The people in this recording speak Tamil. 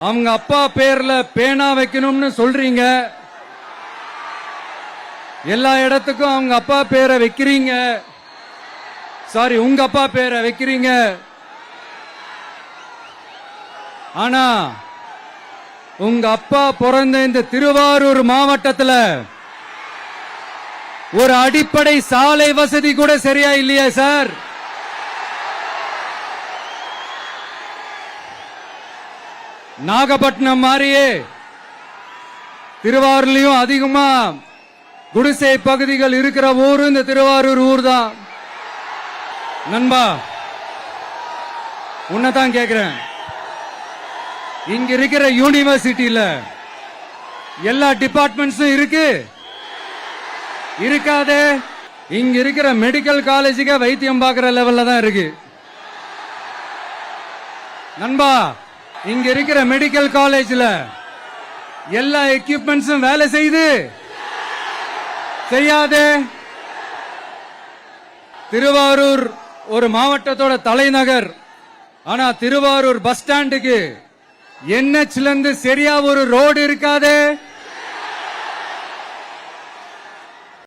அவங்க அப்பா பேர்ல பேனா வைக்கணும்னு சொல்றீங்க. எல்லா இடத்துக்கும் அவங்க அப்பா பேரை வைக்கிறீங்க. சாரி, உங்க அப்பா பேரை வைக்கிறீங்க. ஆனா உங்க அப்பா பிறந்த இந்த திருவாரூர் மாவட்டத்தில் ஒரு அடிப்படை சாலை வசதி கூட சரியா இல்லையா சார்? நாகப்பட்டினம் மாதிரியே திருவாரூர்லயும் அதிகமா குடிசை பகுதிகள் இருக்கிற ஊர் இந்த திருவாரூர் ஊர் தான். நண்பா, உன்னதான் கேக்குறேன், இங்க இருக்கிற யூனிவர்சிட்டியில எல்லா டிபார்ட்மெண்ட்ஸும் இருக்கு இருக்காதே? இங்க இருக்கிற மெடிக்கல் காலேஜுக்கு வைத்தியம் பார்க்கிற லெவல்ல தான் இருக்கு. நண்பா, இங்க இருக்கிற மெடிக்கல் காலேஜ்ல எல்லா எக்யூப்மெண்ட்ஸும் வேலை செய்யாதே? திருவாரூர் ஒரு மாவட்டத்தோட தலைநகர். ஆனா திருவாரூர் பஸ் ஸ்டாண்டுக்கு NH ல இருந்து சரியா ஒரு ரோடு இருக்காதே?